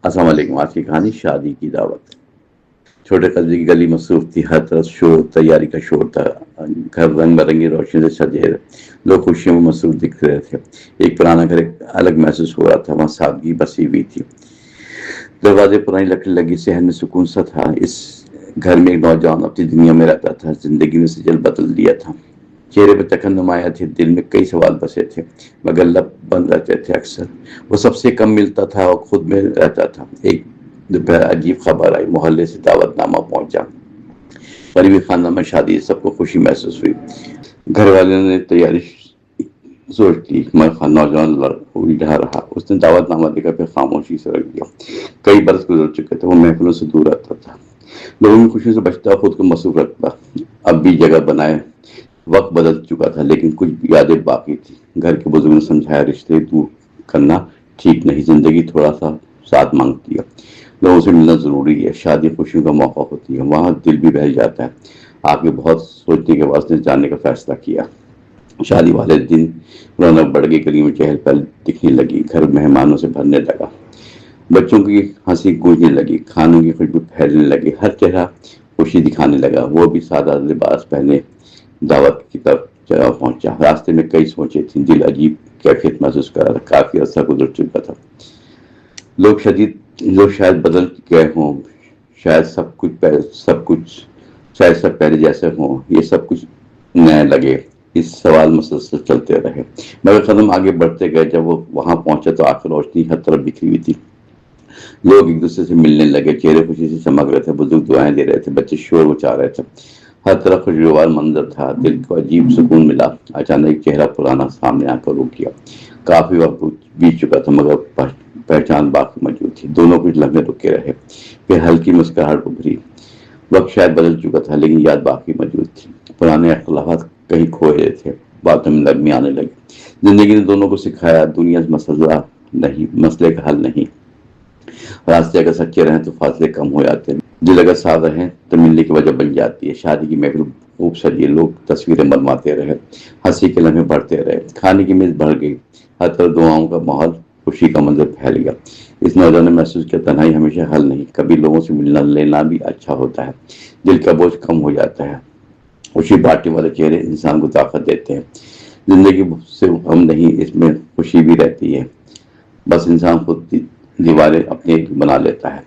السلام علیکم. آج کی کہانی شادی کی دعوت. چھوٹے قصبے کی گلی مصروف تھی. ہر طرف شور، تیاری کا شور تھا. گھر رنگ برنگی روشنی سے سجے، لوگ خوشیوں میں مصروف دکھ رہے تھے. ایک پرانا گھر ایک الگ محسوس ہو رہا تھا. وہاں سادگی بسی ہوئی تھی. دروازے پرانی لکڑی لگی، صحن میں سکون سا تھا. اس گھر میں ایک نوجوان اپنی دنیا میں رہتا تھا. زندگی میں سجل بدل دیا تھا. چہرے پہ تکن نمایاں تھی. دل میں کئی سوال بسے تھے مگر لب بند رہتے تھے. اکثر وہ سب سے کم ملتا تھا اور خود میں رہتا تھا. ایک دوپہر عجیب خبر آئی. محلے سے دعوت نامہ پہنچا. قریبی خاندان میں شادی. سب کو خوشی محسوس ہوئی. گھر والوں نے تیاری سوچ لی. نوجوان الجھا رہا. اس نے دعوت نامہ دیکھا پھر خاموشی سے رکھ دیا. کئی برس گزر چکے تھے. وہ محفلوں سے دور رہتا تھا. لوگوں کی خوشی سے بچتا، خود کو مصروف رکھتا. اب بھی جگہ بنائے. وقت بدل چکا تھا لیکن کچھ یادیں باقی تھی. گھر کے بزرگوں نے سمجھایا رشتے دور کرنا ٹھیک نہیں. زندگی تھوڑا سا ساتھ مانگتی ہے. لوگوں سے ملنا ضروری ہے. شادی خوشیوں کا موقع ہوتی ہے. وہاں دل بھی بہل جاتا ہے. آپ کے بہت سوچنے کے بعد نے جانے کا فیصلہ کیا. شادی والے دن رونق بڑھ گئی. گلی میں چہل پہل دکھنے لگی. گھر مہمانوں سے بھرنے لگا. بچوں کی ہنسی گونجنے لگی. کھانوں کی خوشبو پھیلنے لگی. ہر چہرہ خوشی دکھانے لگا. وہ بھی سادہ لباس پہنے دعوت کی طرف جگہ پہنچا. راستے میں کئی سوچیں تھیں. دل عجیب کیفیت محسوس کر رہا تھا. کافی عرصہ گزر چکا تھا. لوگ شاید بدل گئے ہوں. شاید سب پہلے جیسے ہوں. یہ سب کچھ نیا لگے. اس سوال مسلسل چلتے رہے مگر قدم آگے بڑھتے گئے. جب وہ وہاں پہنچا تو آخر روشنی ہر طرف بکھری ہوئی تھی. لوگ ایک دوسرے سے ملنے لگے. چہرے خوشی سے چمک رہے تھے. بزرگ دعائیں دے رہے تھے. بچے شور مچا رہے تھے. ہر طرف خوشگوار منظر تھا. دل کو عجیب سکون ملا. اچانک ایک چہرہ پرانا سامنے آ کر رک گیا. کافی وقت بیت چکا تھا مگر پہچان باقی موجود تھی. دونوں کچھ لمحے رکے رہے. پھر ہلکی مسکراہٹ ابھری. وقت شاید بدل چکا تھا لیکن یاد باقی موجود تھی. پرانے اختلافات کہیں کھوئے تھے. باتوں میں نرمی آنے لگی. زندگی نے دونوں کو سکھایا دنیا مسئلے کا حل نہیں. راستے اگر سچے رہیں تو فاصلے کم ہو جاتے ہیں. دل اگر صاف رہیں تو ملنے کی وجہ بن جاتی ہے. شادی کی محفل خوب سجی. لوگ تصویریں بنواتے رہے. ہنسی کے لمحے بڑھتے رہے. کھانے کی میز بڑھ گئی. ہر طرف دعاؤں کا ماحول، خوشی کا منظر پھیل گیا. اس نوجوان نے محسوس کیا تنہائی ہمیشہ حل نہیں. کبھی لوگوں سے ملنا لینا بھی اچھا ہوتا ہے. دل کا بوجھ کم ہو جاتا ہے. خوشی بانٹنے والے چہرے انسان کو طاقت دیتے ہیں. زندگی سے غم نہیں، اس میں خوشی بھی رہتی ہے. بس انسان خود دیواریں اپنے بنا لیتا ہے.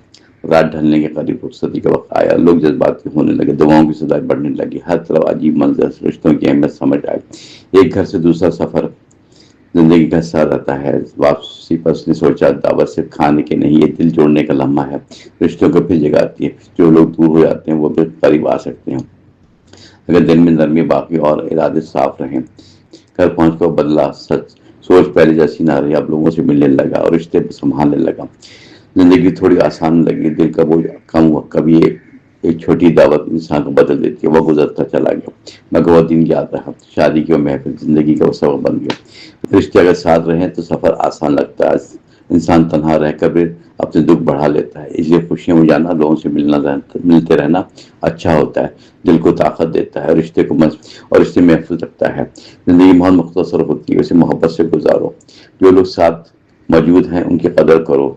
رات ڈھلنے کے قریب رخصتی کا وقت آیا. لوگ جذباتی ہونے لگے. دعاؤں کی سدائیں بڑھنے لگی. ہر طرف عجیب منظر. رشتوں کی اہمیت سمجھ آئی. ایک گھر سے دوسرا سفر زندگی کا حصہ رہتا ہے. واپسی پر اس نے سوچا دعوت صرف کھانے کے نہیں، یہ دل جوڑنے کا لمحہ ہے. رشتوں کو پھر جگاتی ہے. جو لوگ دور ہو جاتے ہیں وہ بھی قریب آ سکتے ہیں اگر دل میں نرمی باقی اور ارادے صاف رہیں. گھر پہنچ کر بدلا. سوچ پہلے جیسی نہ رہی. اب لوگوں سے ملنے لگا اور رشتے بھی سنبھالنے لگا. زندگی تھوڑی آسان لگی. دل کا بوجھ کم ہوا. کبھی ایک چھوٹی دعوت انسان کو بدل دیتی ہے. وہ گزرتا چلا گیا مگر وہ دن یاد رہا. شادی کی وہ محفل زندگی کا وہ سبب بن گیا. رشتے اگر ساتھ رہیں تو سفر آسان لگتا ہے. انسان تنہا رہ کر بھی اپنے دکھ بڑھا لیتا ہے. اس لیے خوشیوں میں جانا، لوگوں سے ملتے رہنا اچھا ہوتا ہے. دل کو طاقت دیتا ہے. رشتے محفوظ رکھتا ہے. زندگی بہت مختصر ہوتی ہے. اسے محبت سے گزارو. جو لوگ ساتھ موجود ہیں ان کی قدر کرو.